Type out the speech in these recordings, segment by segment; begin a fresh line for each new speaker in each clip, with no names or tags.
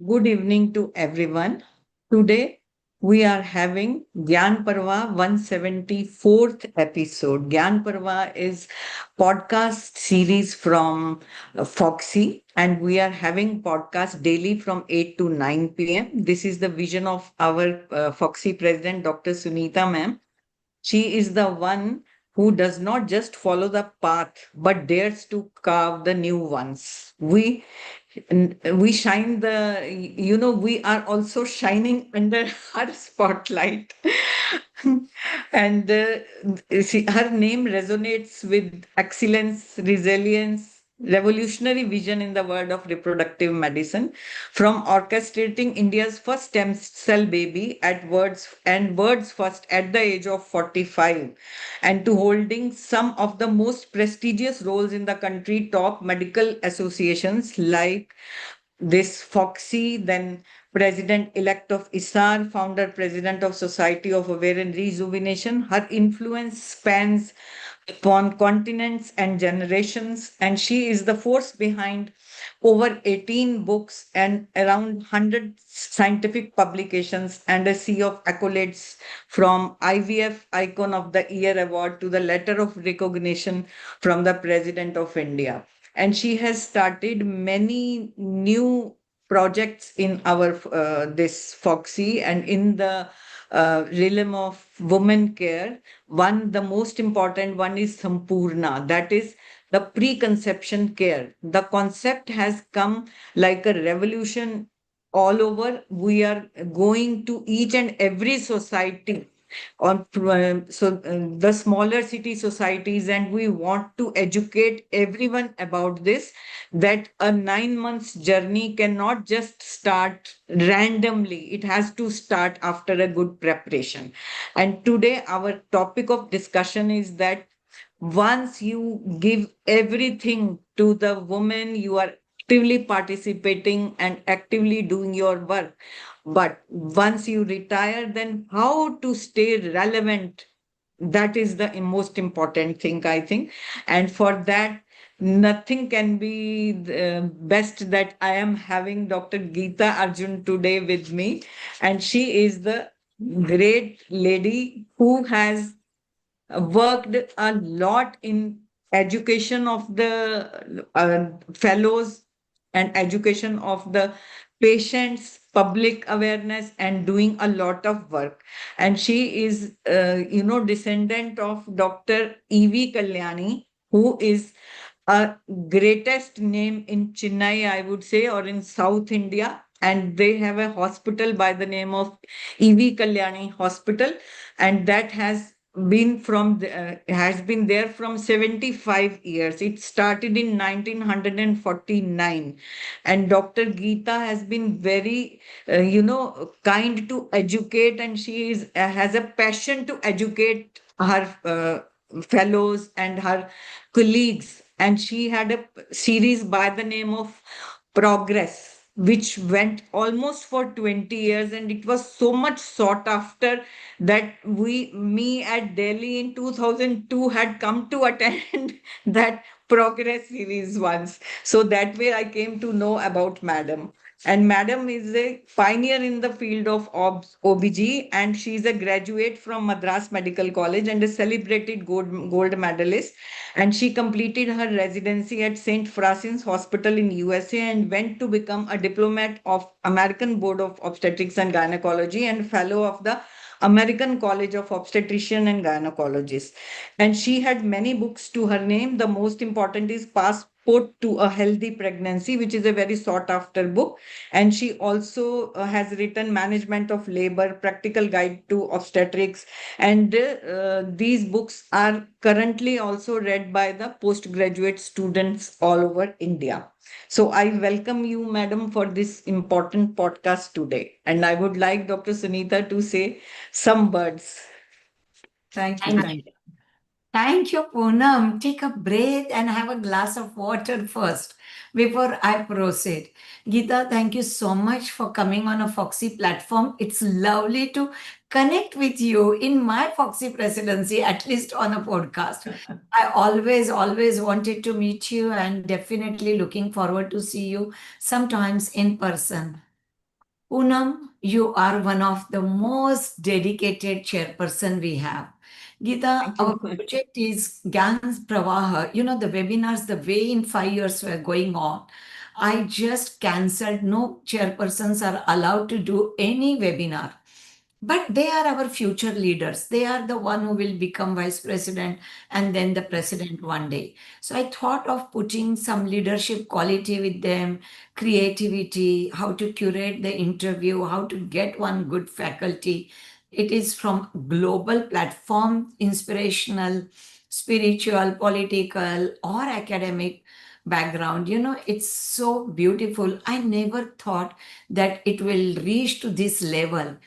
Good evening to everyone. Today we are having Gyan Pravah 174th episode. Gyan Pravah is podcast series from Fogsi, and we are having podcast daily from 8 to 9 p.m. This is the vision of our Foxy president, Dr. Sunita ma'am. She is the one who does not just follow the path but dares to carve the new ones. We shine we are also shining under her spotlight. And her name resonates with excellence, resilience, revolutionary vision in the world of reproductive medicine, from orchestrating India's first stem cell baby at words first at the age of 45, and to holding some of the most prestigious roles in the country top medical associations like this Foxy, then president-elect of ISAR, founder president of Society of Ovarian Rejuvenation. Her influence spans upon continents and generations, and she is the force behind over 18 books and around 100 scientific publications and a sea of accolades, from IVF Icon of the Year award to the letter of recognition from the President of India. And she has started many new projects in our this Foxy and in the realm of women care. One, the most important one is Sampurna, that is the preconception care. The concept has come like a revolution all over. We are going to each and every society the smaller city societies, and we want to educate everyone about this, that a 9 months journey cannot just start randomly. It has to start after a good preparation. And today our topic of discussion is that once you give everything to the woman, you are actively participating and actively doing your work. But once you retire, then how to stay relevant? That is the most important thing, I think. And for that, nothing can be the best that I am having Dr. Gita Arjun today with me. And she is the great lady who has worked a lot in education of the fellows and education of the patients, public awareness, and doing a lot of work. And she is descendant of Dr. EV Kalyani, who is a greatest name in Chennai, I would say, or in South India. And they have a hospital by the name of EV Kalyani Hospital, and that has been there from 75 years. It started in 1949, and Dr. Gita has been very kind to educate, and she is has a passion to educate her fellows and her colleagues. And she had a series by the name of Progress, which went almost for 20 years, and it was so much sought after that me at Delhi in 2002 had come to attend that Progress series once. So that way I came to know about Madam. And Madam is a pioneer in the field of OBG, and she is a graduate from Madras Medical College and a celebrated gold medalist. And she completed her residency at St. Francis Hospital in USA and went to become a diplomat of American Board of Obstetrics and Gynecology and fellow of the American College of Obstetrician and Gynecologists. And she had many books to her name. The most important is Passport to a Healthy Pregnancy, which is a very sought after book. And she also has written Management of Labor, Practical Guide to Obstetrics. And these books are currently also read by the postgraduate students all over India. So I welcome you, madam, for this important podcast today. And I would like Dr. Sunita to say some words.
Thank you. Thank you. Thank you, Poonam. Take a breath and have a glass of water first before I proceed. Gita, thank you so much for coming on a Foxy platform. It's lovely to connect with you in my Foxy presidency, at least on a podcast. I always wanted to meet you and definitely looking forward to see you sometimes in person. Poonam, you are one of the most dedicated chairperson we have. Gita,
Thank
our
you.
project is Gyan Pravah. You know, the webinars, the way in 5 years were going on, I just cancelled. No chairpersons are allowed to do any webinar. But they are our future leaders. They are the one who will become vice president and then the president one day. So I thought of putting some leadership quality with them, creativity, how to curate the interview, how to get one good faculty. It is from global platform, inspirational, spiritual, political, or academic background. You know, it's so beautiful. I never thought that it will reach to this level.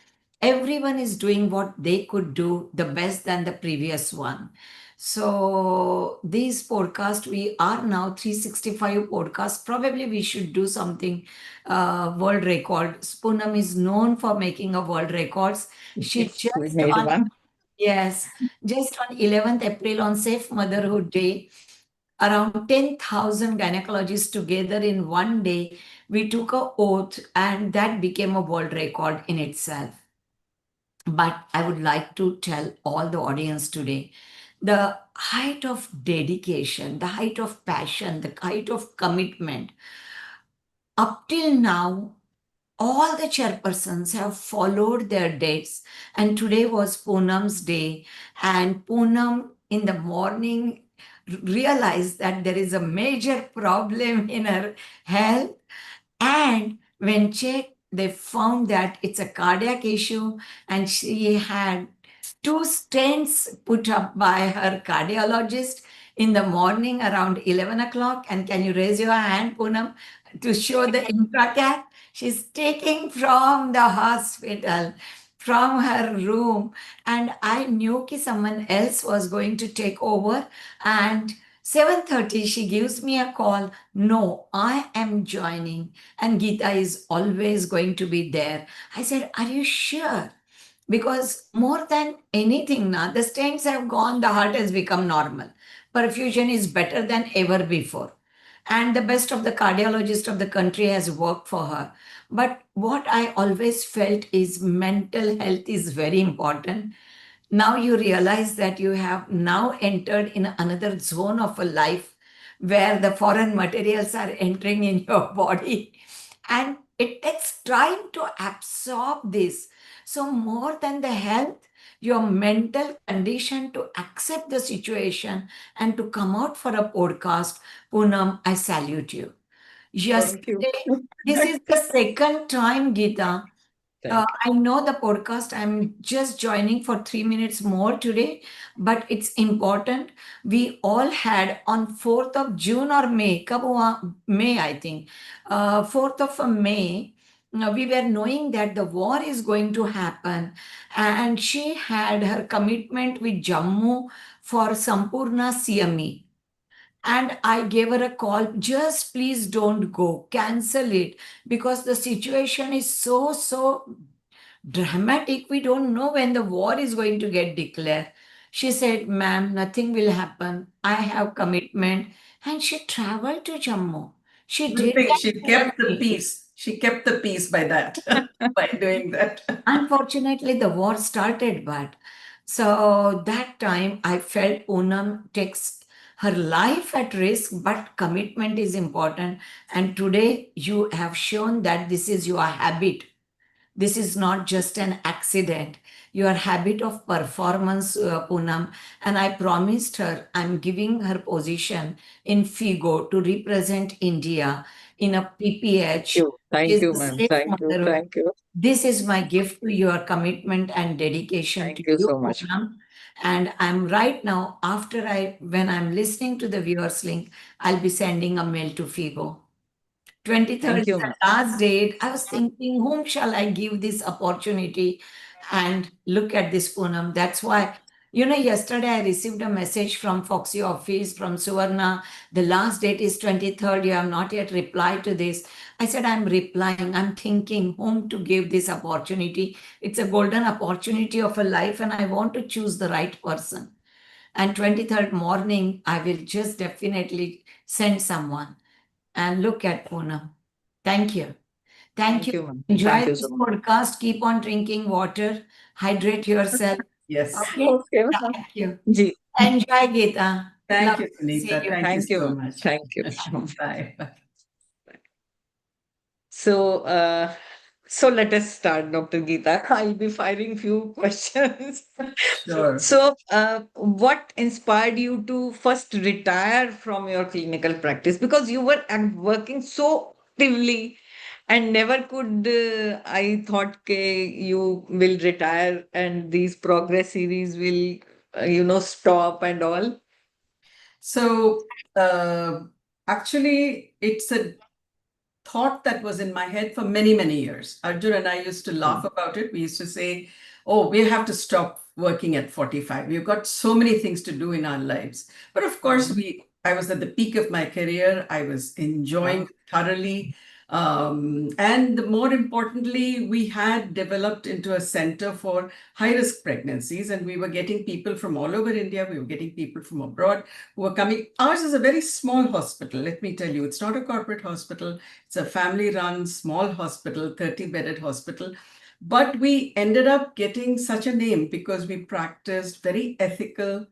Everyone is doing what they could do the best than the previous one. So these podcasts, we are now 365 podcasts. Probably we should do something world record. Poonam is known for making a world records. She
Yes, we
just
made
on,
one.
yes, just on 11th April on Safe Motherhood Day, around 10,000 gynecologists together in one day, we took a oath and that became a world record in itself. But I would like to tell all the audience today, the height of dedication, the height of passion, the height of commitment. Up till now, all the chairpersons have followed their dates, and today was Poonam's day. And Poonam in the morning realized that there is a major problem in her health, and when checked, they found that it's a cardiac issue, and she had two stents put up by her cardiologist in the morning around 11 o'clock. And can you raise your hand, Poonam, to show the intracat? She's taking from the hospital, from her room, and I knew that someone else was going to take over. And 7:30, she gives me a call. No, I am joining, and Gita is always going to be there. I said, are you sure? Because more than anything, now the stents have gone, the heart has become normal. Perfusion is better than ever before. And the best of the cardiologist of the country has worked for her. But what I always felt is mental health is very important. Now you realize that you have now entered in another zone of a life where the foreign materials are entering in your body, and it takes time to absorb this. So more than the health, your mental condition to accept the situation and to come out for a podcast. Poonam, I salute you.
Thank you.
Yesterday, this is the second time, Gita.
Thank
I know the podcast. I'm just joining for 3 minutes more today, but it's important. We all had on 4th of June or May, कब हुआ? May, I think. 4th of May, we were knowing that the war is going to happen, and she had her commitment with Jammu for Sampurna CME. And I gave her a call, just please don't go, cancel it, because the situation is so dramatic. We don't know when the war is going to get declared. She said, ma'am, nothing will happen. I have commitment. And she traveled to Jammu. She
Good
did
thing
that
she
for a
kept the
week.
peace. She kept the peace by that, by doing that.
Unfortunately, the war started, but so that time I felt Poonam takes her life at risk, but commitment is important. And today you have shown that this is your habit. This is not just an accident. Your habit of performance, Poonam. And I promised her I'm giving her position in FIGO to represent India in a PPH,
you.
which
Thank
is
you,
the
ma'am.
Safe
Thank you.
Motherhood.
Thank you.
This is my gift to your commitment and dedication to
Thank you
you,
so much.
Poonam. And I'm right now, when I'm listening to the viewers link, I'll be sending a mail to FIGO. 23rd
Thank
is
you,
the
ma'am.
last date. I was thinking, whom shall I give this opportunity? And look at this, Poonam. That's why, yesterday I received a message from Fogsi office, from Suvarna. The last date is 23rd. You have not yet replied to this. I said, I'm replying. I'm thinking whom to give this opportunity. It's a golden opportunity of a life, and I want to choose the right person. And 23rd morning, I will just definitely send someone. And look at Poonam. Thank you. Thank you.
ma'am.
Enjoy
Thank you
this
so much.
podcast. Keep on drinking water. Hydrate yourself.
Yes.
Okay.
Okay, ma'am.
Thank you.
Ji.
Enjoy, Gita.
Thank
Love
you,
to see
Sunita.
you.
Thank you
Thank you,
so
ma'am.
much.
Thank you.
Bye. Bye.
So, so let us start, Dr. Geeta. I'll be firing few questions.
Sure.
So, what inspired you to first retire from your clinical practice? Because you were working so actively and never could, I thought you will retire and these progress series will, stop and all.
So, actually, it's a thought that was in my head for many, many years. Arjun and I used to laugh about it. We used to say, oh, we have to stop working at 45. We've got so many things to do in our lives. But of course, I was at the peak of my career. I was enjoying it thoroughly. And more importantly, we had developed into a center for high risk pregnancies, and we were getting people from all over India. We were getting people from abroad who were coming. Ours is a very small hospital, let me tell you. It's not a corporate hospital. It's a family-run small hospital, 30-bedded hospital. But we ended up getting such a name because we practiced very ethical,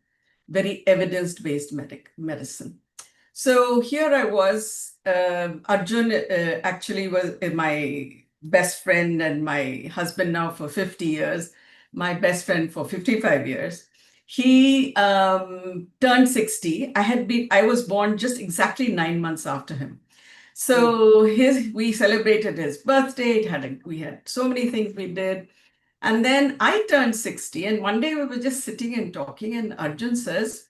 very evidence-based medicine. So here I was. Arjun actually was my best friend and my husband now for 50 years, my best friend for 55 years. He turned 60. I was born just exactly 9 months after him. So we celebrated his birthday. We had so many things we did. And then I turned 60, and one day we were just sitting and talking, and Arjun says,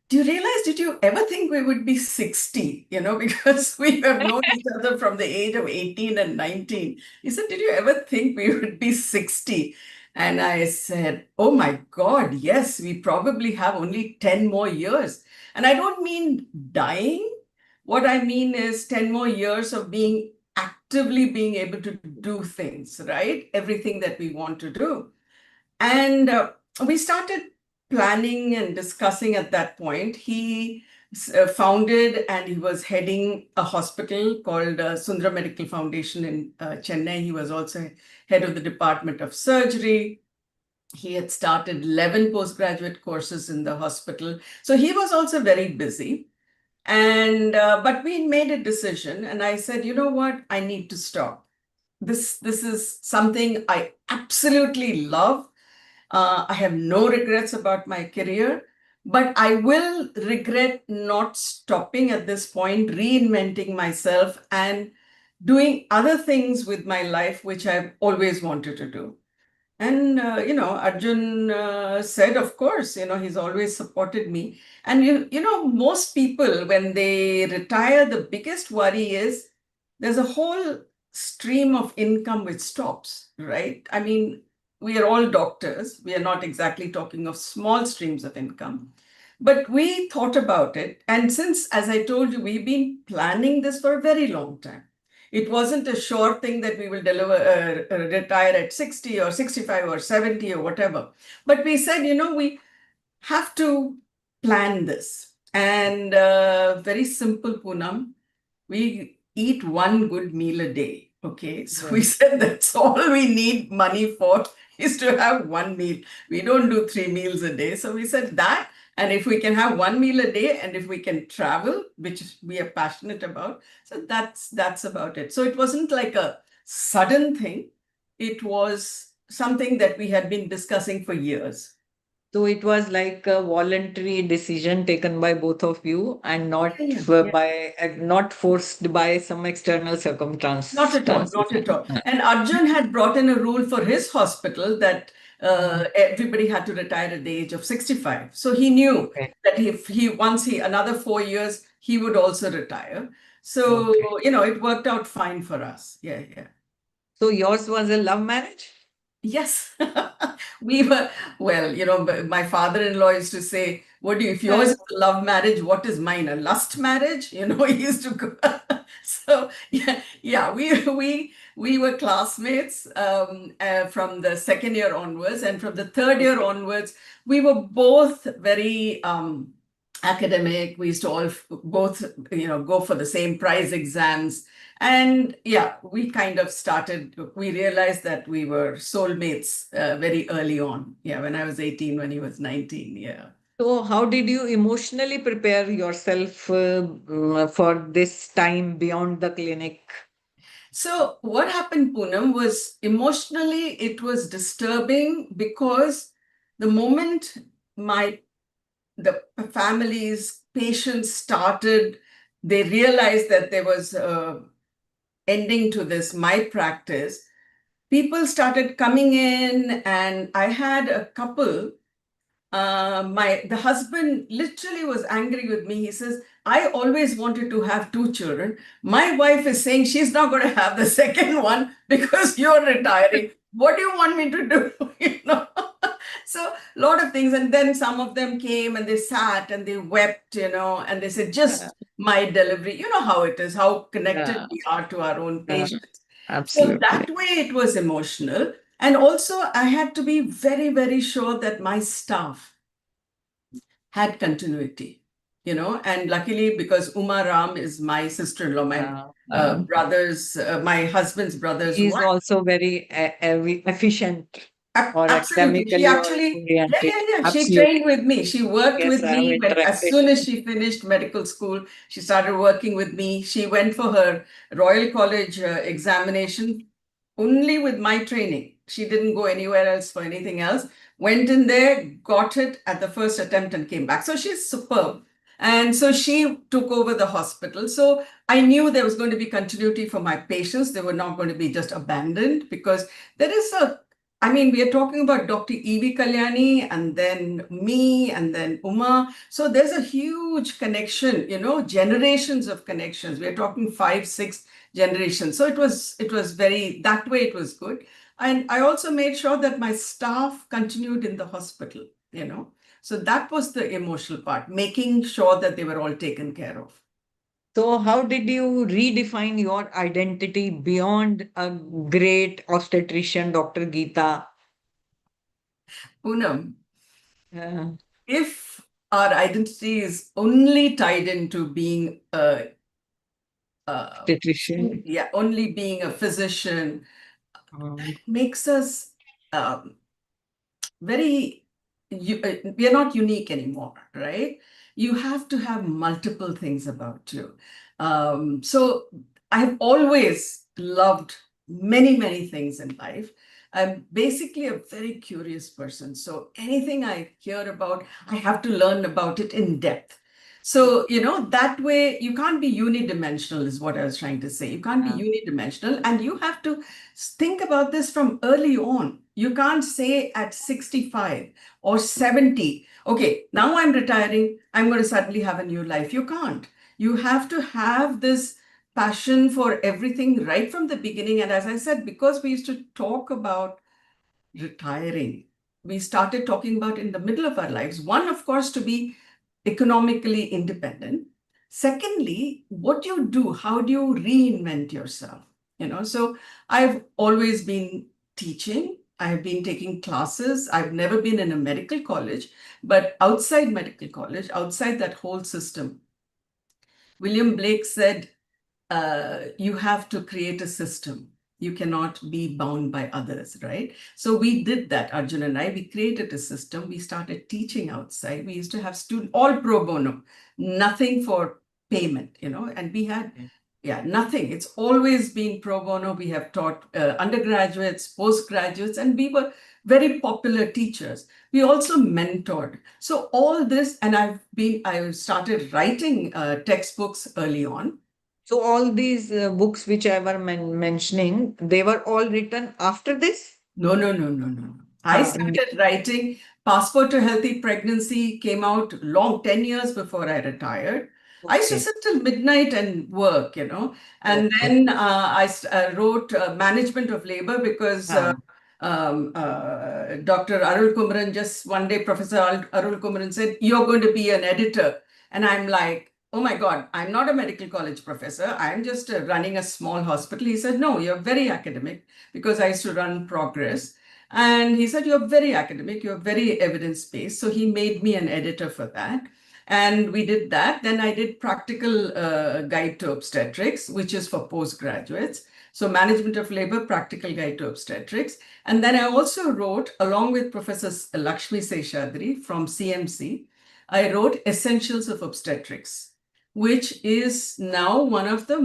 do you realize, did you ever think we would be 60? Because we have known each other from the age of 18 and 19. He said, did you ever think we would be 60? And I said, oh my God, yes, we probably have only 10 more years. And I don't mean dying. What I mean is 10 more years of actively being able to do things, right? Everything that we want to do. And we started planning and discussing at that point. He founded and he was heading a hospital called Sundra Medical Foundation in Chennai. He was also head of the Department of Surgery. He had started 11 postgraduate courses in the hospital. So he was also very busy. And but we made a decision, and I said, you know what, I need to stop. This is something I absolutely love. I have no regrets about my career, but I will regret not stopping at this point, reinventing myself and doing other things with my life, which I've always wanted to do. And, Arjun said, of course, he's always supported me. And, most people, when they retire, the biggest worry is there's a whole stream of income which stops, right? I mean, we are all doctors. We are not exactly talking of small streams of income. But we thought about it. And since, as I told you, we've been planning this for a very long time. It wasn't a sure thing that we will retire at 60 or 65 or 70 or whatever. But we said, we have to plan this. And very simple, Poonam, we eat one good meal a day. Okay, so we said that's all we need money for is to have one meal. We don't do 3 meals a day. So we said that. And if we can have one meal a day, and if we can travel, which we are passionate about, so that's about it. So it wasn't like a sudden thing. It was something that we had been discussing for years.
So it was like a voluntary decision taken by both of you and not not forced by some external circumstance.
Not at all, not at all. And Arjun had brought in a rule for his hospital that everybody had to retire at the age of 65. So he knew that if once another 4 years, he would also retire. So, it worked out fine for us. Yeah.
So yours was a love marriage?
Yes. We were, well, my father-in-law used to say, if yours is a love marriage, what is mine? A lust marriage? He used to go. So, yeah, we were classmates from the second year onwards. And from the third year onwards, we were both very academic. We used to all both, go for the same prize exams. And yeah, we kind of we realized that we were soulmates very early on. Yeah, when I was 18, when he was 19. Yeah.
So, how did you emotionally prepare yourself for this time beyond the clinic?
So what happened, Poonam, was emotionally it was disturbing because the moment the family's patients started, they realized that there was ending to this my practice. People started coming in, and I had a couple. The husband literally was angry with me. He says, I always wanted to have two children. My wife is saying she's not going to have the second one because you're retiring. What do you want me to do? You know? So a lot of things. And then some of them came and they sat and they wept, and they said,
Yeah,
just my delivery. You know how it is, how connected
yeah,
we are to our own
yeah,
patients. So that
absolutely.
way it was emotional. And also, I had to be very, very sure that my staff had continuity, and luckily, because Uma Ram is my sister-in-law, my
Yeah, yeah.
my husband's brother's
He is
wife.
also very efficient or
Absolutely. She
academically or
actually, yeah,
oriented.
yeah, yeah. She trained
Absolutely.
with me. She worked
Yes,
with
I have
me as
interacted.
soon as she finished medical school. She started working with me. She went for her Royal College examination only with my training. She didn't go anywhere else for anything else. Went in there, got it at the first attempt, and came back. So she's superb. And so she took over the hospital. So I knew there was going to be continuity for my patients. They were not going to be just abandoned, because there is we are talking about Dr. E.V. Kalyani and then me and then Uma. So there's a huge connection, generations of connections. We're talking 5, 6 generations. So it was very, that way it was good. And I also made sure that my staff continued in the hospital, So that was the emotional part, making sure that they were all taken care of.
So, how did you redefine your identity beyond a great obstetrician, Dr. Gita?
Poonam,
Uh,
if our identity is only tied into being
Obstetrician.
only being a physician,
Um,
makes us um, very, we are not unique anymore, right? You have to have multiple things about you. So I've always loved many, many things in life. I'm basically a very curious person. So anything I hear about, I have to learn about it in depth. So, that way you can't be unidimensional, is what I was trying to say. You can't be
yeah.
unidimensional, and you have to think about this from early on. You can't say at 65 or 70, okay, now I'm retiring, I'm going to suddenly have a new life. You can't. You have to have this passion for everything right from the beginning. And as I said, because we used to talk about retiring, we started talking about in the middle of our lives. One, of course, to be economically independent. Secondly, what you do, how do you reinvent yourself? So I've always been teaching. I've been taking classes. I've never been in a medical college, but outside medical college, outside that whole system, William Blake said, you have to create a system. You cannot be bound by others, right? So we did that, Arjun and I. We created a system. We started teaching outside. We used to have students, all pro bono, nothing for payment, and we had, yeah, nothing. It's always been pro bono. We have taught undergraduates, postgraduates, and we were very popular teachers. We also mentored. So all this, and I started writing textbooks early on.
So, all these books which I were mentioning, they were all written after this?
No, no, no, no, no. I
Uh,
started writing Passport to Healthy Pregnancy, came out long, 10 years before I retired. I used to
okay.
sit till midnight and work, And
Okay.
then I wrote Management of Labor, because
Ah,
Dr. Arul Kumaran, just one day, Professor Arul Kumaran said, you're going to be an editor. And I'm like, oh my God, I'm not a medical college professor. I'm just running a small hospital. He said, no, you're very academic, because I used to run Progress. And he said, you're very academic, you're very evidence-based. So he made me an editor for that. And we did that. Then I did practical guide to obstetrics, which is for postgraduates. So management of labor, practical guide to obstetrics. And then I also wrote, along with Professor Lakshmi Seshadri from CMC, I wrote Essentials of Obstetrics, which is now one of the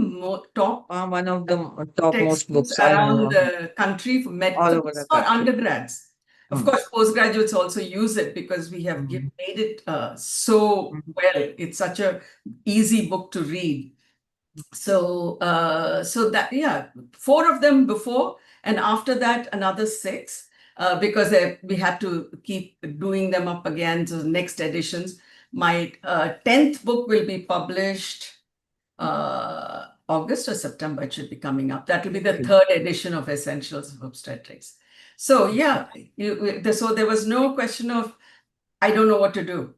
top
One of the topmost
textbooks
books I
around
know,
the country for
all over the
for
country.
undergrads. Of
Mm.
course, postgraduates also use it because we have made it so well. It's such a easy book to read. So, so that, yeah, 4 of them before, and after that, another 6, because we had to keep doing them up again. So next editions. My 10th book will be published August or September. It should be coming up. That will be the
Okay.
3rd edition of Essentials of Obstetrics. So yeah, so there was no question of, I don't know what to do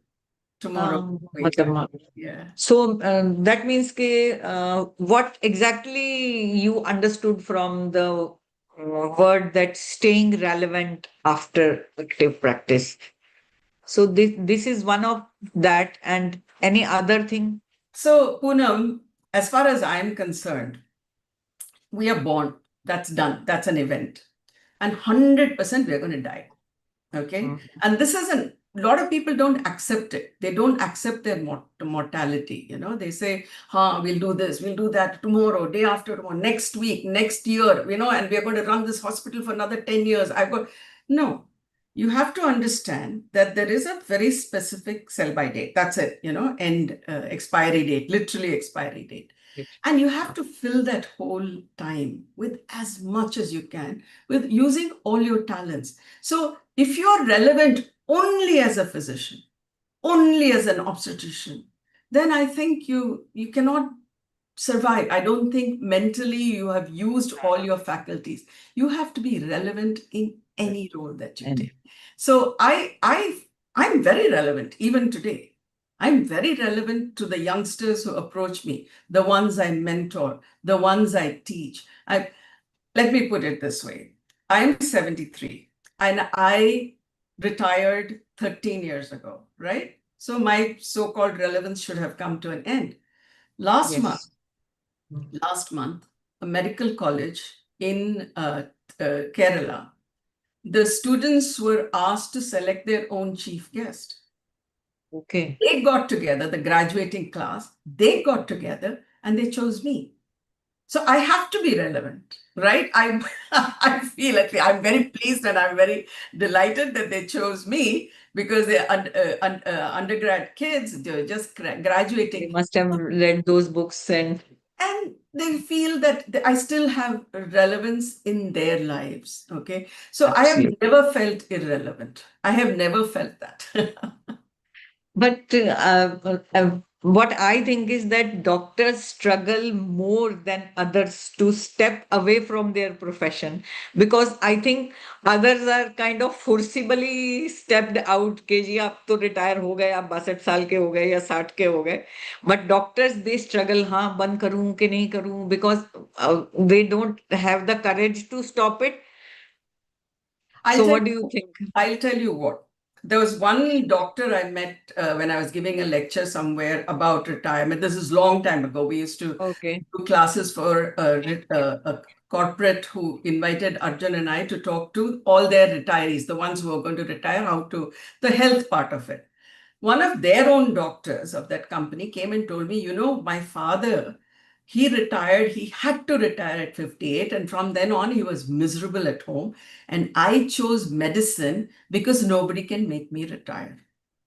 tomorrow.
मतलब,
Yeah.
so that means what exactly you understood from the word that staying relevant after active practice. So this is one of that, and any other thing?
So, Poonam, as far as I'm concerned, we are born. That's done. That's an event. And 100% we're going to die. Okay. And this is a lot of people don't accept it. They don't accept their mortality. You know, they say, we'll do this, we'll do that tomorrow, day after tomorrow, next week, next year, you know, and we're going to run this hospital for another 10 years. No, you have to understand that there is a very specific sell by date. That's it, you know, and expiry date, literally expiry date. And you have to fill that whole time with as much as you can, with using all your talents. So if you're relevant only as a physician, only as an obstetrician, then I think you cannot survive. I don't think mentally you have used all your faculties. You have to be relevant in any role that you take. So I'm very relevant even today. I'm very relevant to the youngsters who approach me, the ones I mentor, the ones I teach. Let me put it this way. I'm 73 and I retired 13 years ago, right? So my so-called relevance should have come to an end. Last month, a medical college in Kerala, the students were asked to select their own chief guest.
Okay.
They got together, the graduating class, they got together and they chose me. So I have to be relevant, right? I feel like I'm very pleased and I'm very delighted that they chose me because they're undergrad kids, they're just graduating.
They must have read those books and
they feel that I still have relevance in their lives. Okay. So
absolutely.
I have never felt irrelevant. I have never felt that.
But what I think is that doctors struggle more than others to step away from their profession, because I think others are kind of forcibly stepped out कि जी आप तो retire हो गए, आप 62 साल के हो गए या 60 के हो गए. But doctors, they struggle, हाँ बंद करूं कि नहीं करूं, because they don't have the courage to stop it. So what do you think?
I'll tell you what. There was one doctor I met when I was giving a lecture somewhere about retirement. This is a long time ago. We used to do classes for a corporate who invited Arjun and I to talk to all their retirees, the ones who are going to retire, the health part of it. One of their own doctors of that company came and told me, you know, my father, he retired, he had to retire at 58. And from then on, he was miserable at home. And I chose medicine because nobody can make me retire,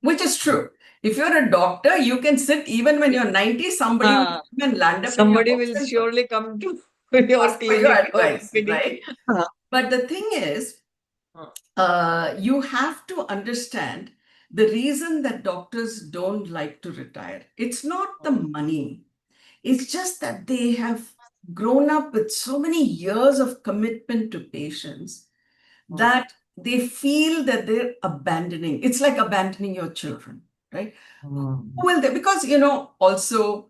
which is true. If you're a doctor, you can sit even when you're 90, somebody will come and land up
somebody
in your
will
house
surely come to your
ask for your
clinic or
advice, right? But the thing is, you have to understand the reason that doctors don't like to retire. It's not the money. It's just that they have grown up with so many years of commitment to patients that they feel that they're abandoning. It's like abandoning your children, right? Who will they? Because, you know, also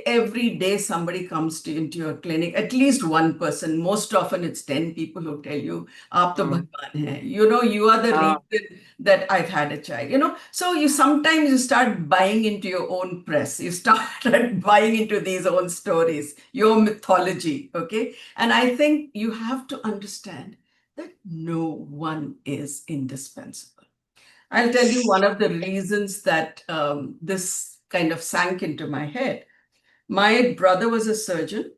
every day somebody comes into your clinic, at least one person. Most often it's 10 people who tell you, "Aap to Bhagwan hai." You are the reason that I've had a child. So you sometimes start buying into your own press. You start buying into these own stories, your mythology, okay? And I think you have to understand that no one is indispensable. I'll tell you one of the reasons that this kind of sank into my head. My brother was a surgeon,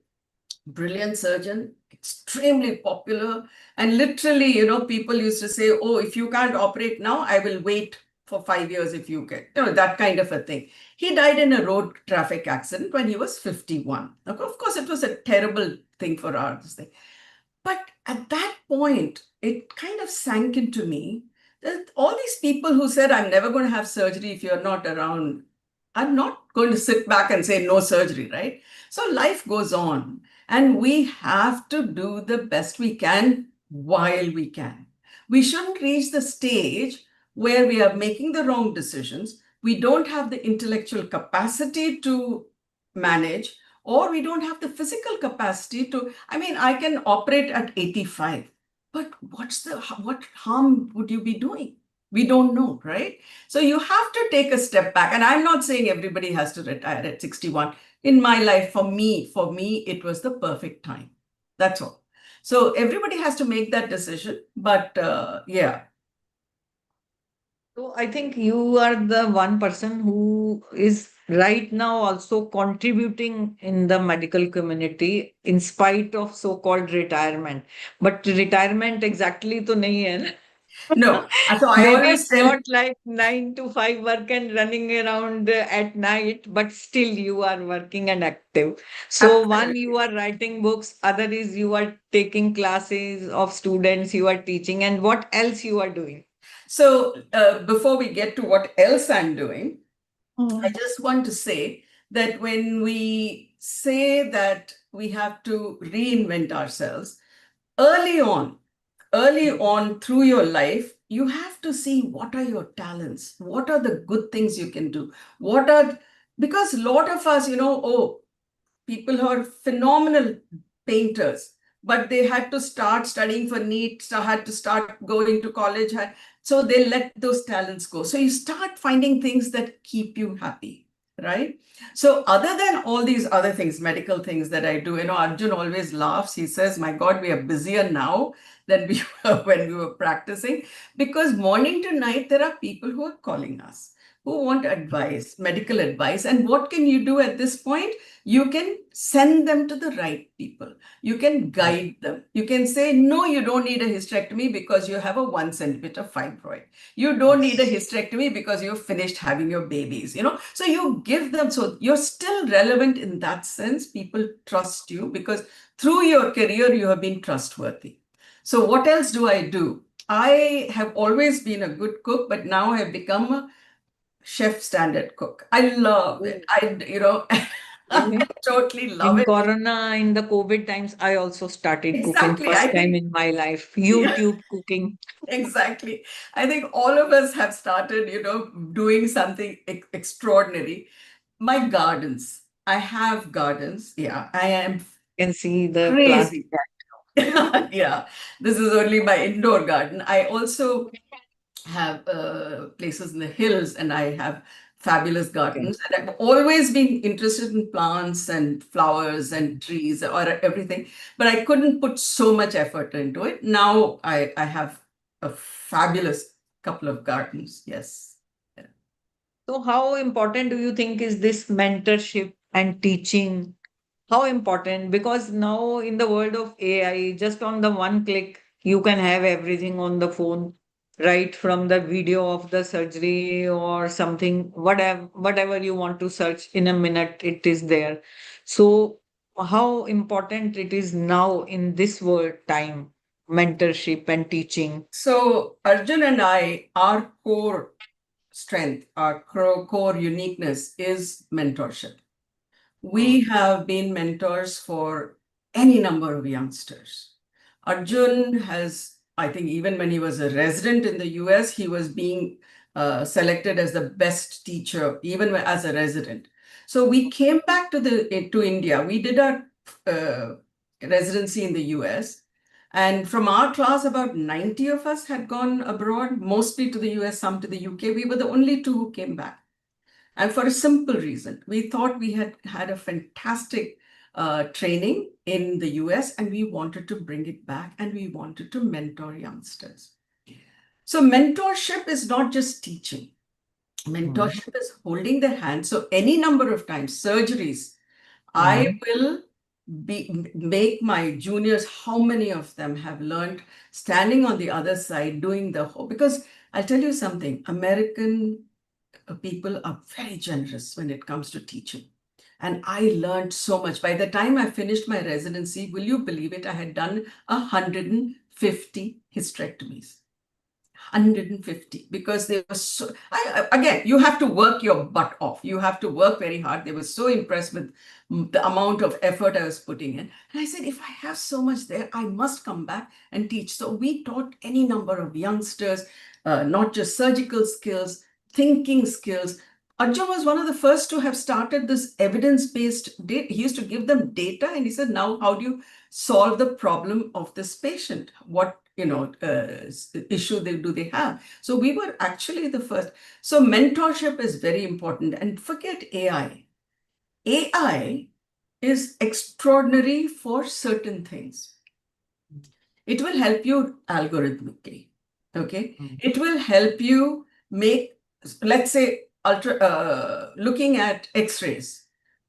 brilliant surgeon, extremely popular. And literally, people used to say, "Oh, if you can't operate now, I will wait for 5 years if you can." That kind of a thing. He died in a road traffic accident when he was 51. Of course, it was a terrible thing for us. But at that point, it kind of sank into me that all these people who said, "I'm never going to have surgery if you're not around," I'm not going to sit back and say no surgery, right? So life goes on, and we have to do the best we can while we can. We shouldn't reach the stage where we are making the wrong decisions. We don't have the intellectual capacity to manage, or we don't have the physical capacity to. I mean, I can operate at 85, but what harm would you be doing? We don't know, right? So you have to take a step back. And I'm not saying everybody has to retire at 61. In my life, for me, it was the perfect time. That's all. So everybody has to make that decision. But yeah.
So I think you are the one person who is right now also contributing in the medical community in spite of so-called retirement. But retirement exactly to nahi hai na.
No. So I
Maybe
always
it's
tell.
not like 9 to 5 work and running around at night, but still you are working and active. So one, you
Absolutely.
are writing books, other is you are taking classes of students, you are teaching, and what else you are doing?
So before we get to what else I'm doing, I
Mm.
just want to say that when we say that we have to reinvent ourselves, early on, through your life, you have to see what are your talents, what are the good things you can do, because a lot of us, people who are phenomenal painters, but they had to start studying for NEET, so had to start going to college, so they let those talents go. So you start finding things that keep you happy, right? So other than all these other things, medical things that I do, Arjun always laughs. He says, "My God, we are busier now than we were when we were practicing," because morning to night, there are people who are calling us, who want advice, medical advice. And what can you do at this point? You can send them to the right people. You can guide them. You can say, "No, you don't need a hysterectomy because you have a 1 centimeter fibroid. You don't need a
Yes.
hysterectomy because you've finished having your babies." So you give them, so you're still relevant in that sense. People trust you because through your career, you have been trustworthy. So what else do I do? I have always been a good cook, but now I have become a chef standard cook. I love it. I
Okay.
totally love
In
it.
Corona, in the COVID times, I also started cooking
Exactly. I
first time
think,
in my life.
yeah,
YouTube cooking.
exactly. I think all of us have started, doing something extraordinary. My gardens. I have gardens. Yeah, I am
You can see the plant.
crazy. Yeah, this is only my indoor garden. I also have places in the hills, and I have fabulous
Okay.
gardens. And I've always been interested in plants and flowers and trees or everything, but I couldn't put so much effort into it. Now I have a fabulous couple of gardens. Yes.
So, how important do you think is this mentorship and teaching? How important? Because now in the world of AI, just on the one click, you can have everything on the phone, right? From the video of the surgery or something, whatever you want to search in a minute, it is there. So, how important it is now in this world time, mentorship and teaching?
So Arjun and I, our core strength, our core uniqueness is mentorship. We have been mentors for any number of youngsters. Arjun has, I think, even when he was a resident in the US, he was being selected as the best teacher, even as a resident. So we came back to India. We did our residency in the US. And from our class, about 90 of us had gone abroad, mostly to the US, some to the UK. We were the only two who came back. And for a simple reason, we thought we had had a fantastic training in the US, and we wanted to bring it back, and we wanted to mentor youngsters. So mentorship is not just teaching. Mentorship is holding their hand. So any number of times, surgeries, I will make my juniors, how many of them have learned standing on the other side, doing the whole, because I'll tell you something, American people are very generous when it comes to teaching. And I learned so much. By the time I finished my residency, will you believe it, I had done 150 hysterectomies. 150, because they were so, again, you have to work your butt off. You have to work very hard. They were so impressed with the amount of effort I was putting in. And I said, if I have so much there, I must come back and teach. So we taught any number of youngsters, not just surgical skills, thinking skills. Arjun was one of the first to have started this evidence-based data. He used to give them data, and he said, now how do you solve the problem of this patient? What issue do they have? So we were actually the first. So mentorship is very important. And forget AI. AI is extraordinary for certain things. It will help you algorithmically. Okay. It will help you make, let's say, looking at X-rays.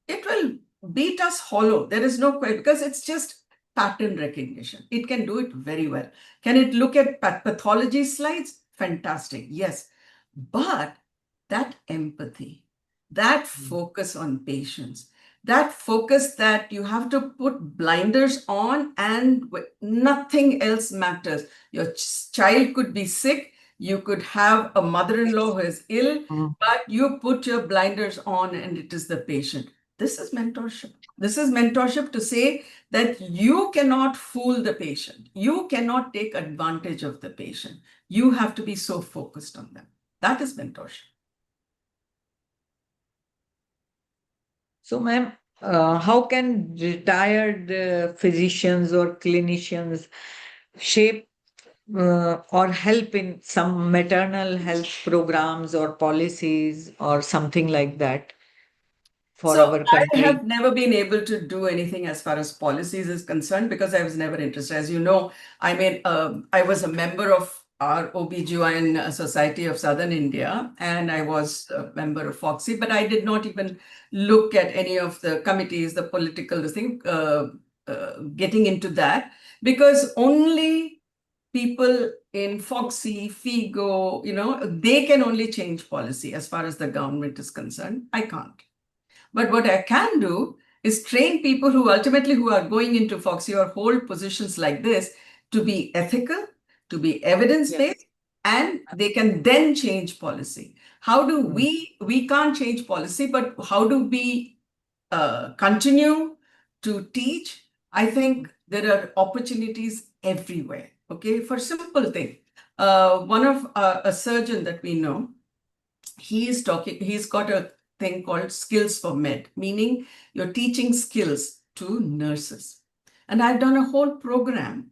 It will beat us hollow. There is no question, because it's just pattern recognition. It can do it very well. Can it look at pathology slides? Fantastic. Yes. But that empathy, that focus on patients, that focus that you have to put blinders on and nothing else matters. Your child could be sick. You could have a mother-in-law who is ill, but you put your blinders on and it is the patient. This is mentorship. This is mentorship to say that you cannot fool the patient. You cannot take advantage of the patient. You have to be so focused on them. That is mentorship.
So, ma'am, how can retired physicians or clinicians shape or help in some maternal health programs or policies or something like that for
So
our
I
country?
have never been able to do anything as far as policies is concerned, because I was never interested. As you know, I was a member of our OBGYN Society of Southern India, and I was a member of Fogsi, but I did not even look at any of the committees, the political thing, getting into that, because only people in Fogsi, FIGO, they can only change policy as far as the government is concerned. I can't. But what I can do is train people who are going into Fogsi or hold positions like this to be ethical, to be evidence-based, and they can then change policy. How do we can't change policy, but how do we continue to teach? I think there are opportunities everywhere. Okay, for simple thing, one of a surgeon that we know, he's got a thing called Skills for Med, meaning you're teaching skills to nurses. And I've done a whole program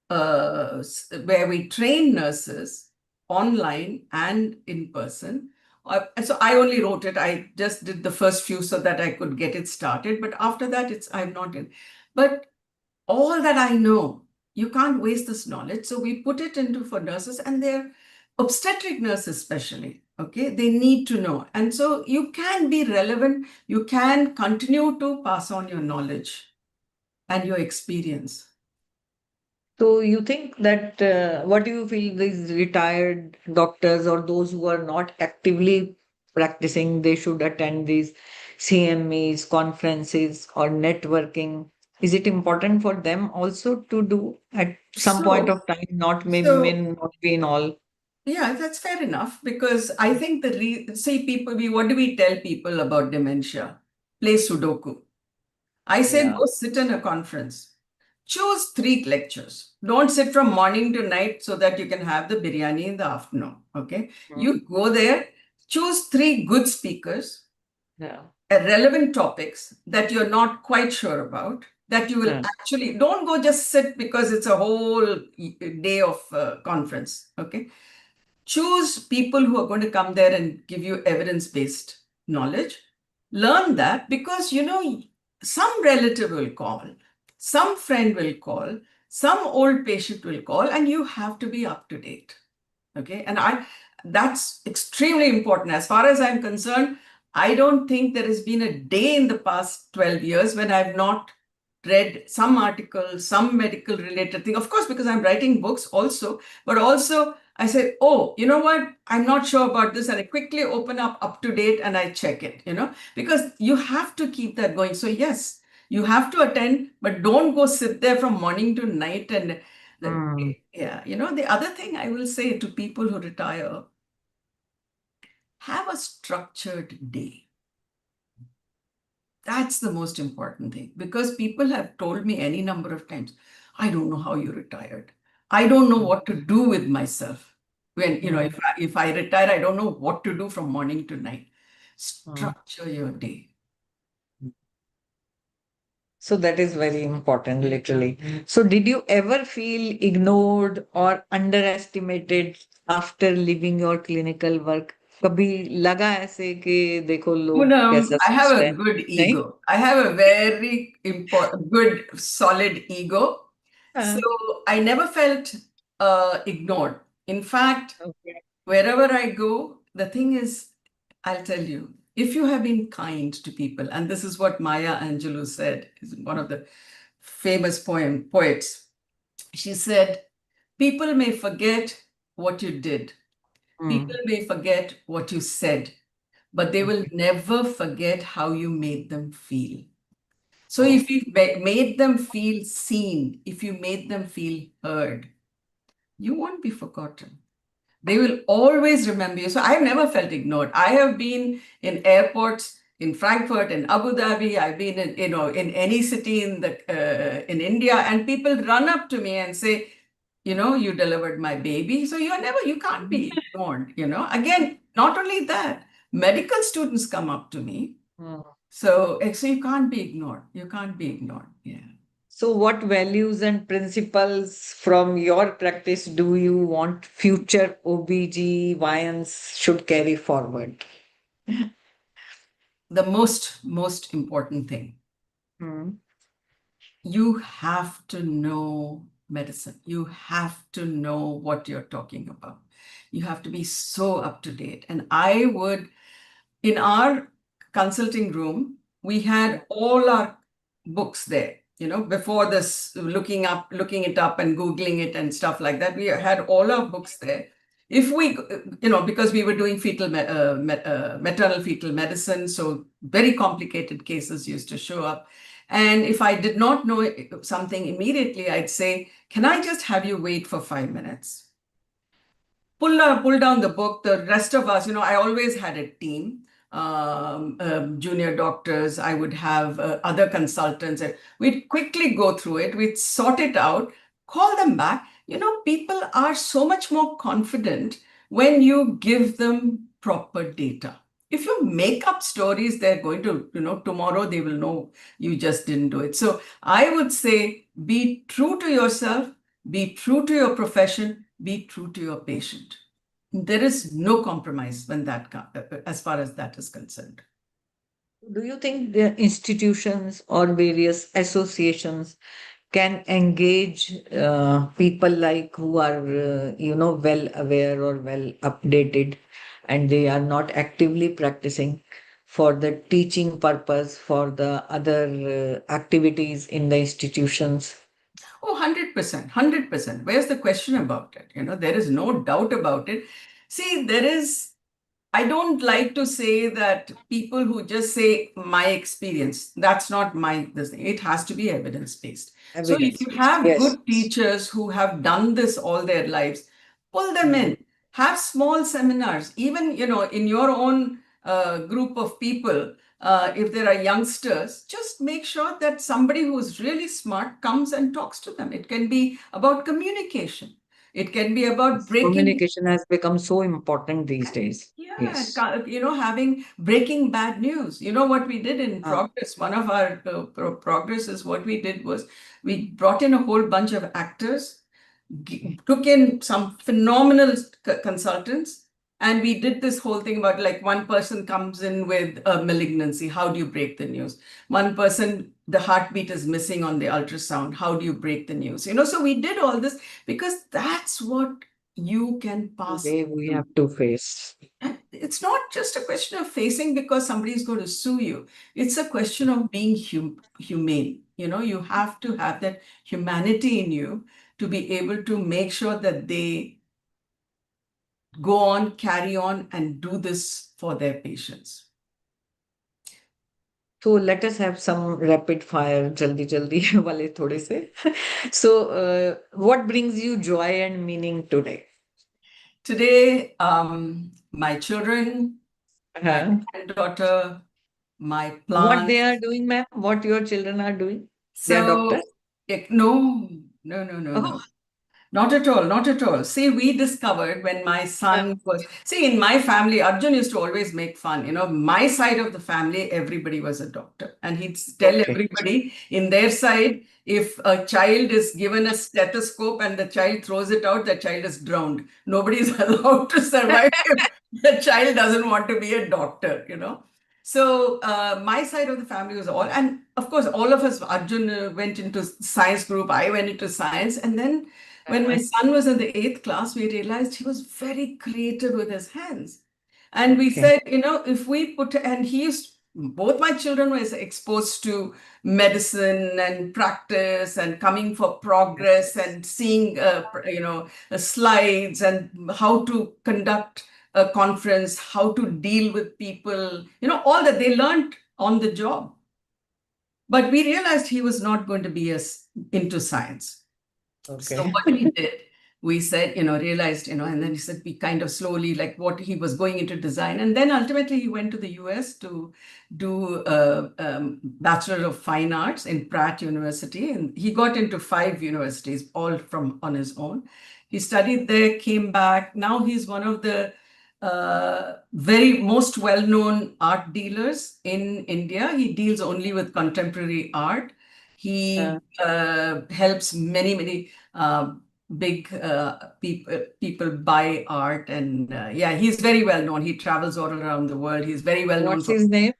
where we train nurses online and in person. So I only wrote it. I just did the first few so that I could get it started. But after that, I'm not in. But all that I know, you can't waste this knowledge. So we put it into for nurses, and they're obstetric nurses especially. Okay, they need to know. And so you can be relevant. You can continue to pass on your knowledge and your experience.
So you think that what do you feel these retired doctors or those who are not actively practicing, they should attend these CMEs, conferences or networking? Is it important for them also to do at some point of time, not maybe may not be in all?
Yeah, that's fair enough, because I think what do we tell people about dementia? Play Sudoku. I say go sit in a conference. Choose 3 lectures. Don't sit from morning to night so that you can have the biryani in the afternoon. Okay. You go there, choose 3 good speakers.
Yeah.
relevant topics that you're not quite sure about, that you will actually, don't go just sit because it's a whole day of conference, okay? Choose people who are going to come there and give you evidence-based knowledge. Learn that, because, some relative will call, some friend will call, some old patient will call, and you have to be up to date. Okay. And that's extremely important. As far as I'm concerned, I don't think there has been a day in the past 12 years when I've not read some article, some medical related thing. Of course, because I'm writing books also, but also I say, oh, you know what? I'm not sure about this. And I quickly open up to date and I check it, because you have to keep that going. So yes, you have to attend, but don't go sit there from morning to night. And yeah, the other thing I will say to people who retire, have a structured day. That's the most important thing, because people have told me any number of times, I don't know how you retired. I don't know what to do with myself. When, if I retire, I don't know what to do from morning to night. Structure your day.
So that is very important, literally. So did you ever feel ignored or underestimated after leaving your clinical work? कभी लगा ऐसे कि देखो लोग
Poonam,
कैसा
I have
सोचते
a
हैं?
good
नहीं?
ego. I have a very good, solid ego. So I never felt ignored. In fact,
Okay.
wherever I go, the thing is, I'll tell you, if you have been kind to people, and this is what Maya Angelou said, is one of the famous poets. She said, people may forget what you did. People may forget what you said, but they will never forget how you made them feel. So if you made them feel seen, if you made them feel heard, you won't be forgotten. They will always remember you. So I've never felt ignored. I have been in airports in Frankfurt, in Abu Dhabi. I've been in any city in India, and people run up to me and say, you delivered my baby. So you can't be ignored, Again, not only that, medical students come up to me. So you can't be ignored. You can't be ignored. Yeah.
So what values and principles from your practice do you want future OBGYNs should carry forward?
The most important thing, you have to know medicine. You have to know what you're talking about. You have to be so up to date. And I would, in our consulting room, we had all our books there. Before this, looking it up and Googling it and stuff like that, we had all our books there. If we, because we were doing maternal fetal medicine, so very complicated cases used to show up. And if I did not know something immediately, I'd say, can I just have you wait for 5 minutes? Pull down the book. The rest of us, I always had a team. Junior doctors, I would have other consultants, and we'd quickly go through it, we'd sort it out, call them back. People are so much more confident when you give them proper data. If you make up stories, they're going to, tomorrow they will know you just didn't do it. So I would say, be true to yourself, be true to your profession, be true to your patient. There is no compromise when as far as that is concerned.
Do you think the institutions or various associations can engage people like who are, well aware or well updated, and they are not actively practicing for the teaching purpose, for the other activities in the institutions?
Oh, 100%, 100%. Where's the question about it? There is no doubt about it. See, I don't like to say that people who just say my experience, that's not this thing. It has to be evidence-based. So if you have
Yes.
good teachers who have done this all their lives, pull them in, have small seminars, even, in your own group of people. If there are youngsters, just make sure that somebody who's really smart comes and talks to them. It can be about communication. It can be about breaking.
Communication has become so important these days.
Yeah,
Yes.
having breaking bad news. You know what we did in
Uh,
Progress? One of our progress is what we did was we brought in a whole bunch of actors, took in some phenomenal consultants, and we did this whole thing about like one person comes in with a malignancy. How do you break the news? One person, the heartbeat is missing on the ultrasound. How do you break the news? So we did all this because that's what you can pass
Today we
through.
have to face.
And it's not just a question of facing because somebody's going to sue you. It's a question of being humane. You have to have that humanity in you to be able to make sure that they go on, carry on, and do this for their patients.
So let us have some rapid fire, jaldi jaldi wale thode se. So, what brings you joy and meaning today?
Today, my children, my
Uh-huh.
granddaughter, my
What they are
plants.
doing, ma'am? What your children are doing? They are
So,
doctors?
no, no, no, no,
Oh,
no. Not at all, not at all. See, we discovered when my son was, in my family, Arjun used to always make fun. My side of the family, everybody was a doctor. And he'd tell
okay.
everybody in their side, if a child is given a stethoscope and the child throws it out, the child is drowned. Nobody is allowed to survive if the child doesn't want to be a doctor. So my side of the family was all, and of course, all of us, Arjun went into science group, I went into science, and then when my son was in the eighth class, we realized he was very creative with his hands. And we
Okay.
said, if we and both my children were exposed to medicine and practice and coming for progress and seeing, slides and how to conduct a conference, how to deal with people, all that they learned on the job. But we realized he was not going to be as into science. So
Okay.
what we did, we said, realized, and then he said we kind of slowly, like what he was going into design. And then ultimately he went to the US to do a Bachelor of Fine Arts in Pratt University. And he got into 5 universities, all from on his own. He studied there, came back. Now he's one of the very most well-known art dealers in India. He deals only with contemporary art. He helps many big people buy art, and yeah, he's very well known. He travels all around the world. He's very well known
What's
for
his name?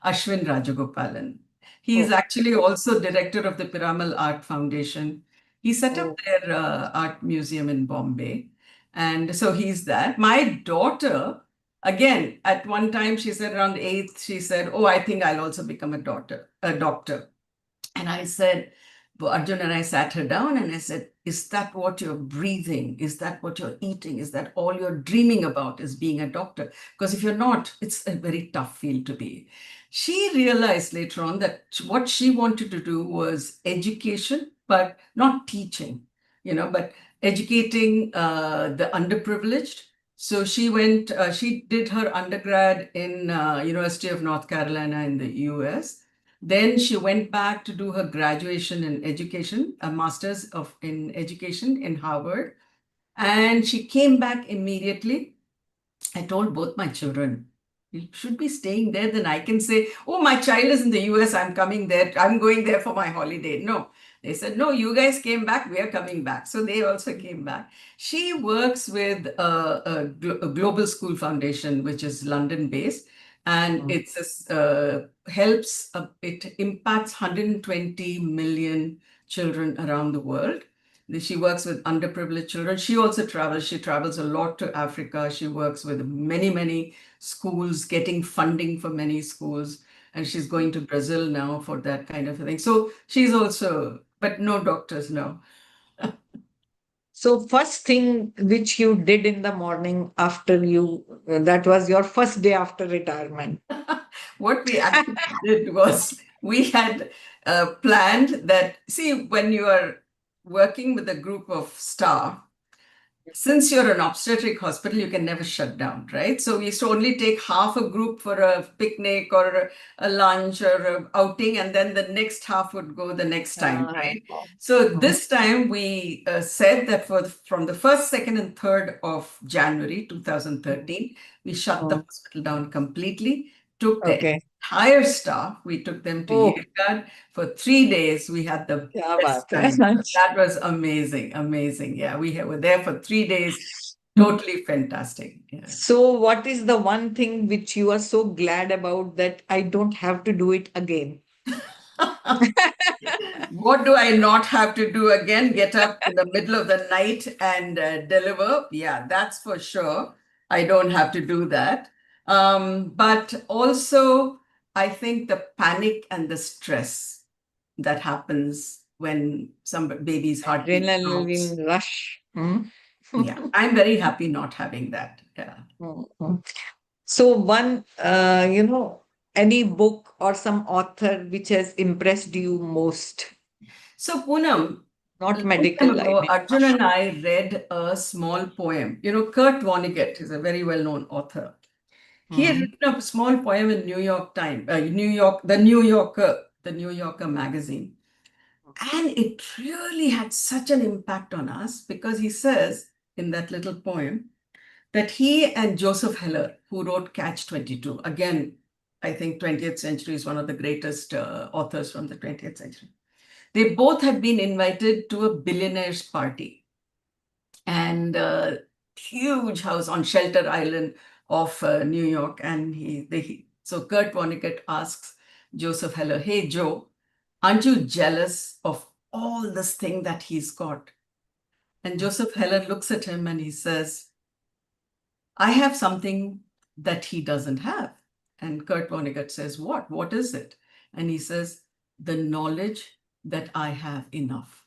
Ashwin Rajagopalan. He is
Oh,
actually also director of the Piramal Art Foundation. He set up
oh,
their art museum in Bombay. And so he's that. My daughter, again, at one time, she said around eighth, she said, oh, I think I'll also become a doctor. And I said, Arjun and I sat her down and I said, is that what you're breathing? Is that what you're eating? Is that all you're dreaming about is being a doctor? Because if you're not, it's a very tough field to be. She realized later on that what she wanted to do was education, but not teaching, but educating the underprivileged. So she did her undergrad in University of North Carolina in the US. Then she went back to do her graduation in education, a master's in education in Harvard. And she came back immediately. I told both my children, you should be staying there. Then I can say, oh, my child is in the US. I'm coming there. I'm going there for my holiday. No, they said, no, you guys came back. We are coming back. So they also came back. She works with a Global School Foundation, which is London based. And it impacts 120 million children around the world. She works with underprivileged children. She also travels. She travels a lot to Africa. She works with many schools, getting funding for many schools. And she's going to Brazil now for that kind of a thing. So she's also, but no doctors, no.
so first thing which you did in the morning after that was your first day after retirement.
What we actually did was we had planned that, see, when you are working with a group of staff, since you're an obstetric hospital, you can never shut down, right? So we used to only take half a group for a picnic or a lunch or a outing, and then the next half would go the next time, right? So this time we said that from the 1st, 2nd, and 3rd of January 2013, we shut the hospital down completely, took the
Okay.
entire staff, we took them to
Oh,
Yerevan for 3 days. We had the
क्या
best
बात है.
time. That was amazing, amazing. Yeah, were there for 3 days. Totally fantastic. Yeah.
So, what is the one thing which you are so glad about that I don't have to do it again?
What do I not have to do again? Get up in the middle of the night and deliver? Yeah, that's for sure. I don't have to do that. But also, I think the panic and the stress that happens when some baby's heartbeat counts.
Adrenaline rush.
Yeah, I'm very happy not having that. Yeah.
Mhm. So, one, any book or some author which has impressed you most?
So, Poonam, a
Not
long time
medical, I
ago,
mean.
Arjun and I read a small poem. You know, Kurt Vonnegut is a very well-known author. He had
Mhm.
written a small poem in New York Times, the New Yorker magazine. And it really had such an impact on us because he says in that little poem that he and Joseph Heller, who wrote Catch 22, again, I think 20th century is one of the greatest authors from the 20th century. They both had been invited to a billionaire's party and a huge house on Shelter Island of New York. And so Kurt Vonnegut asks Joseph Heller, "Hey, Joe, aren't you jealous of all this thing that he's got?" And Joseph Heller looks at him and he says, "I have something that he doesn't have." And Kurt Vonnegut says, "What? What is it?" And he says, "The knowledge that I have enough."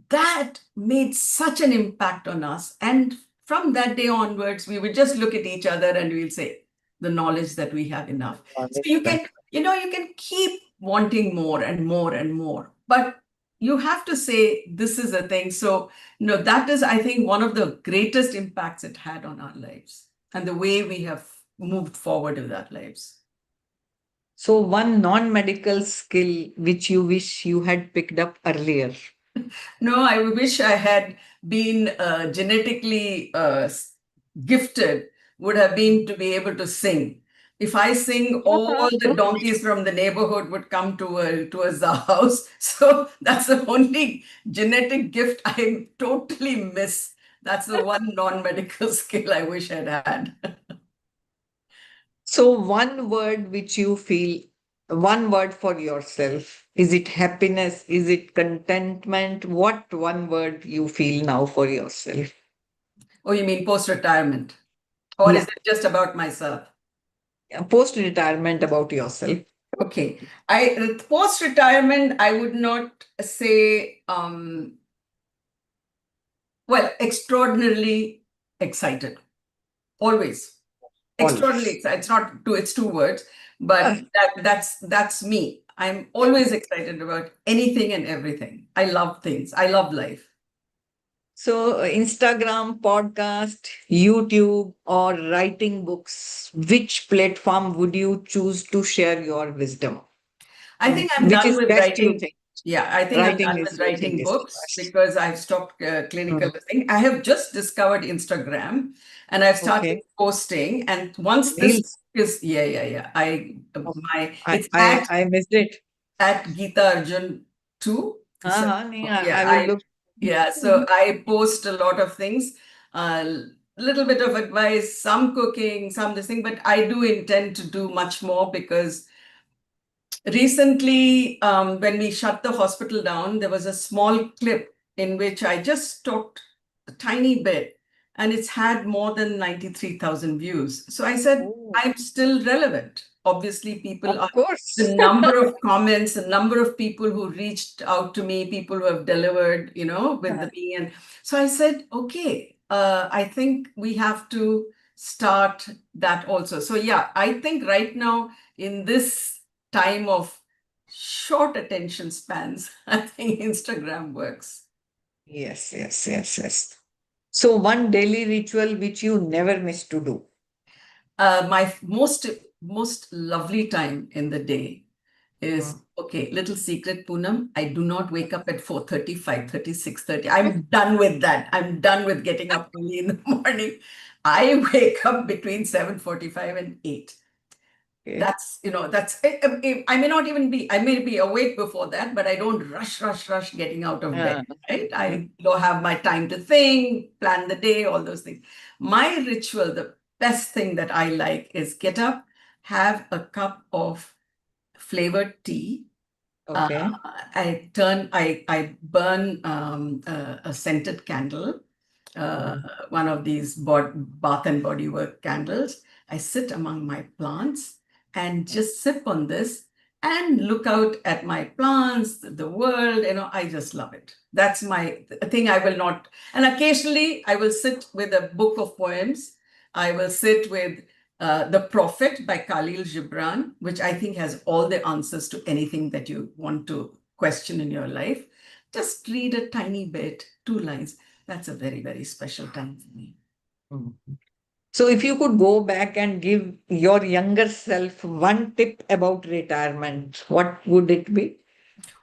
That made such an impact on us. And from that day onwards, we would just look at each other and we'll say, the knowledge that we have enough. So you can keep wanting more and more and more, but you have to say, this is a thing. So, that is, I think, one of the greatest impacts it had on our lives and the way we have moved forward in that lives.
So, one non medical skill which you wish you had picked up earlier.
No, I wish I had been genetically gifted, would have been to be able to sing. If I sing, all the donkeys from the neighborhood would come towards the house. So that's the only genetic gift I totally miss. That's the one non-medical skill I wish I'd had.
So, one word which you feel, one word for yourself. Is it happiness? Is it contentment? What one word you feel now for yourself?
Oh, you mean post-retirement? Or is
Yeah,
it just about myself?
post retirement about yourself.
Okay. Post-retirement, I would not say extraordinarily excited. Always. Extraordinarily
Always.
excited. It's two words, but that's me. I'm always excited about anything and everything. I love things. I love life.
So, Instagram, podcast, YouTube, or writing books, which platform would you choose to share your wisdom?
I think I'm
Which
done
is
with
best, you
writing.
think?
Yeah, I think I'm
Writing
done
is,
with
you think,
writing
is the
books
best.
because I've stopped clinical thing. I have just discovered Instagram and I've started
Okay.
posting. And once this
Reels.
is, yeah.
Okay.
It's at
I missed it.
Gita Arjun 2. So,
Nee,
yeah,
I will look.
so I post a lot of things, a little bit of advice, some cooking, some this thing, but I do intend to do much more because recently, when we shut the hospital down, there was a small clip in which I just talked a tiny bit and it's had more than 93,000 views. So I said,
Oh,
I'm still relevant. Obviously, people
of
are
course.
the number of comments, the number of people who reached out to me, people who have delivered, with the me. And so I said, okay, I think we have to start that also. So yeah, I think right now in this time of short attention spans, I think Instagram works.
Yes. So one daily ritual which you never miss to do.
My most lovely time in the day is, okay, little secret, Poonam. I do not wake up at 4:30, 5:30, 6:30. I'm done with that. I'm done with getting up early in the morning. I wake up between 7:45 and 8.
Okay.
That's, I may not even be, I may be awake before that, but I don't rush getting out of bed, right? I have my time to think, plan the day, all those things. My ritual, the best thing that I like is get up, have a cup of flavored tea.
Okay.
I burn a scented candle, one of these Bath and Body Work candles. I sit among my plants and just sip on this and look out at my plants, the world. I just love it. That's my thing. I will not, and occasionally I will sit with a book of poems. I will sit with The Prophet by Khalil Gibran, which I think has all the answers to anything that you want to question in your life. Just read a tiny bit, 2 lines. That's a very, very special time for me.
So if you could go back and give your younger self one tip about retirement, what would it be?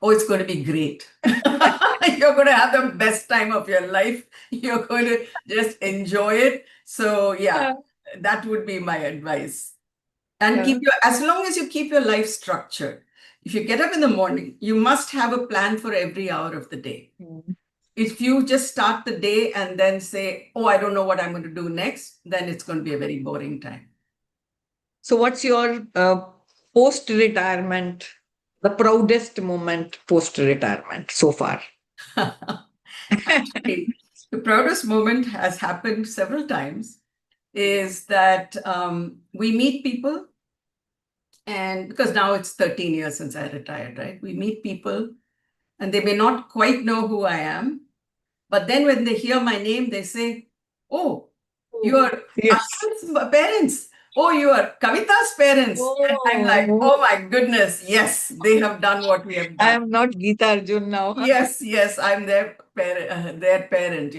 Oh, it's going to be great. You're going to have the best time of your life. You're going to just enjoy it. So yeah, that would be my advice. And as long as you keep your life structured. If you get up in the morning, you must have a plan for every hour of the day. If you just start the day and then say, oh, I don't know what I'm going to do next, then it's going to be a very boring time.
So what's your post-retirement, the proudest moment post-retirement so far?
Actually, the proudest moment has happened several times, is that we meet people, and because now it's 13 years since I retired, right? We meet people and they may not quite know who I am, but then when they hear my name, they say, oh, you are
Yes.
Anand's parents. Oh, you are Kavita's parents. And I'm like, oh my goodness, yes, they have done what we have done.
I am not Gita Arjun now.
Yes, I'm their parent,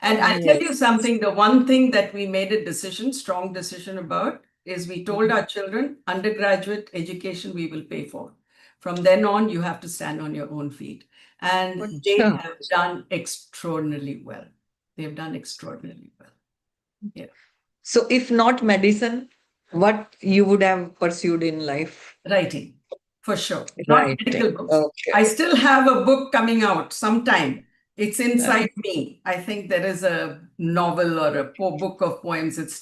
And I'll tell you something, the one thing that we made a strong decision about, is we told our children, undergraduate education we will pay for. From then on, you have to stand on your own feet. And they have done extraordinarily well. They've done extraordinarily well. Yeah.
So if not medicine, what you would have pursued in life?
Writing, for sure. Not medical books.
Okay.
I still have a book coming out sometime. It's inside me. I think there is a novel or a book of poems. It's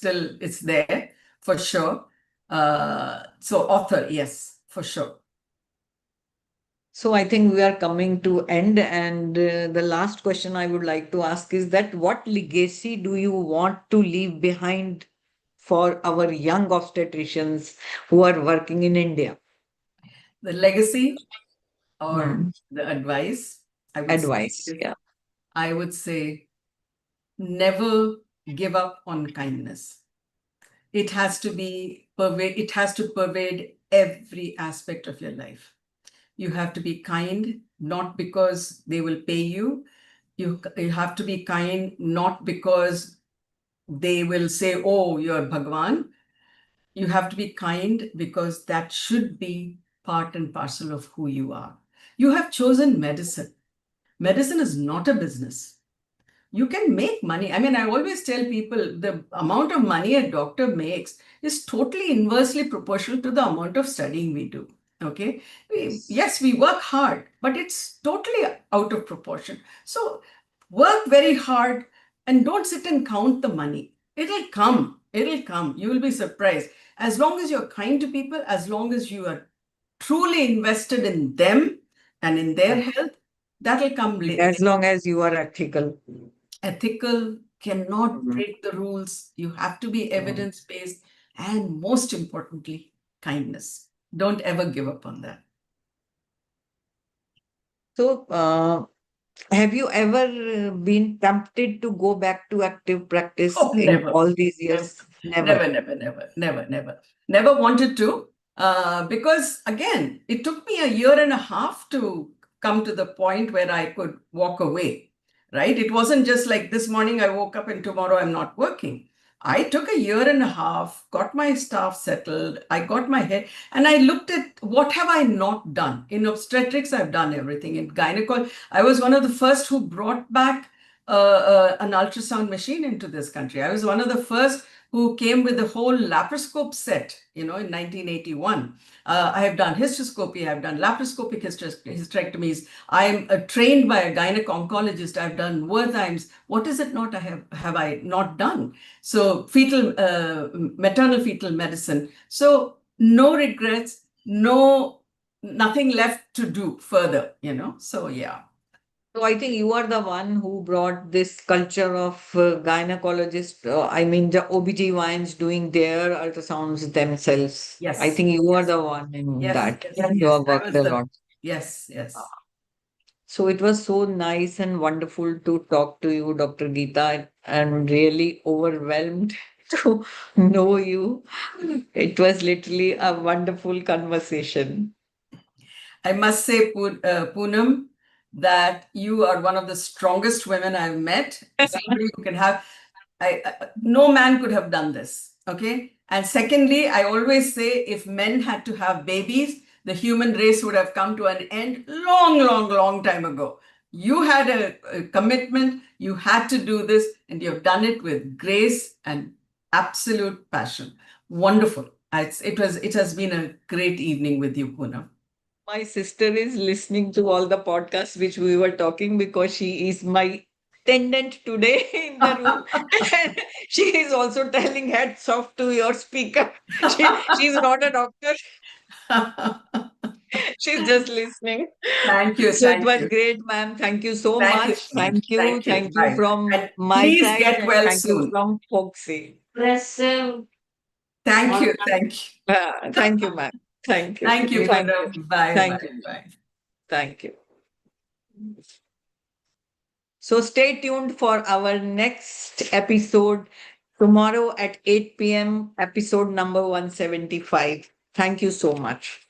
there for sure. So author, yes, for sure.
So I think we are coming to end, and the last question I would like to ask is that what legacy do you want to leave behind for our young obstetricians who are working in India?
The legacy or the advice, I would say never give up on kindness. It has to pervade every aspect of your life. You have to be kind, not because they will pay you. You have to be kind, not because they will say, oh, you're Bhagwan. You have to be kind because that should be part and parcel of who you are. You have chosen medicine. Medicine is not a business. You can make money. I mean, I always tell people the amount of money a doctor makes is totally inversely proportional to the amount of studying we do. Okay. Yes, we work hard, but it's totally out of proportion. So work very hard and don't sit and count the money. It'll come. It'll come. You will be surprised. As long as you're kind to people, as long as you are truly invested in them and in their health, that'll come later.
As long as you are ethical.
Ethical, cannot break the rules. You have to be evidence-based, and most importantly, kindness. Don't ever give up on that.
So, have you ever been tempted to go back to active practice in
Never.
all these years?
Never. Never wanted to, because again, it took me a year and a half to come to the point where I could walk away. right? It wasn't just like this morning I woke up and tomorrow I'm not working. I took a year and a half, got my staff settled, I got my head, and I looked at what have I not done. In obstetrics, I've done everything. In gynecology, I was one of the first who brought back an ultrasound machine into this country. I was one of the first who came with the whole laparoscope set, in 1981. I have done hysteroscopy, I've done laparoscopic hysterectomies. I'm trained by a gynec oncologist. I've done Wertheims. What is it not have I not done? So maternal fetal medicine. So no regrets, nothing left to do further, So yeah.
So I think you are the one who brought this culture of gynecologists, I mean the OBGYNs doing their ultrasounds themselves. I
Yes.
think you are
Yes.
the one in
Yes.
that.
Yes.
You
Yes.
have
I
worked
was
a
the
lot.
yes. Yes.
So it was so nice and wonderful to talk to you, Dr. Geeta. I'm really overwhelmed to know you. It was literally a wonderful conversation.
I must say, Poonam, that you are one of the strongest women I've met. Somebody who can have, no man could have done this. Okay. And secondly, I always say if men had to have babies, the human race would have come to an end long, long, long time ago. You had a commitment, you had to do this, and you've done it with grace and absolute passion. Wonderful. It has been a great evening with you, Poonam.
My sister is listening to all the podcasts which we were talking because she is my attendant today in the room. And she is also telling hats off to your speaker. She's not a doctor, she's just listening.
Thank you.
So it
Thank
was
you.
great, ma'am. Thank you so
Thank you
much.
so much. Thank you.
Thank you
Bye.
from
And
my
please
side,
get
and
well
thank you
soon.
from Foxy.
Thank you. Thank you.
Thank you, ma'am. Thank you.
Thank you,
Thank you.
Poonam. Bye.
Thank
Bye.
you.
Bye.
Thank you. So stay tuned for our next episode tomorrow at 8 p.m., episode number 175. Thank you so much.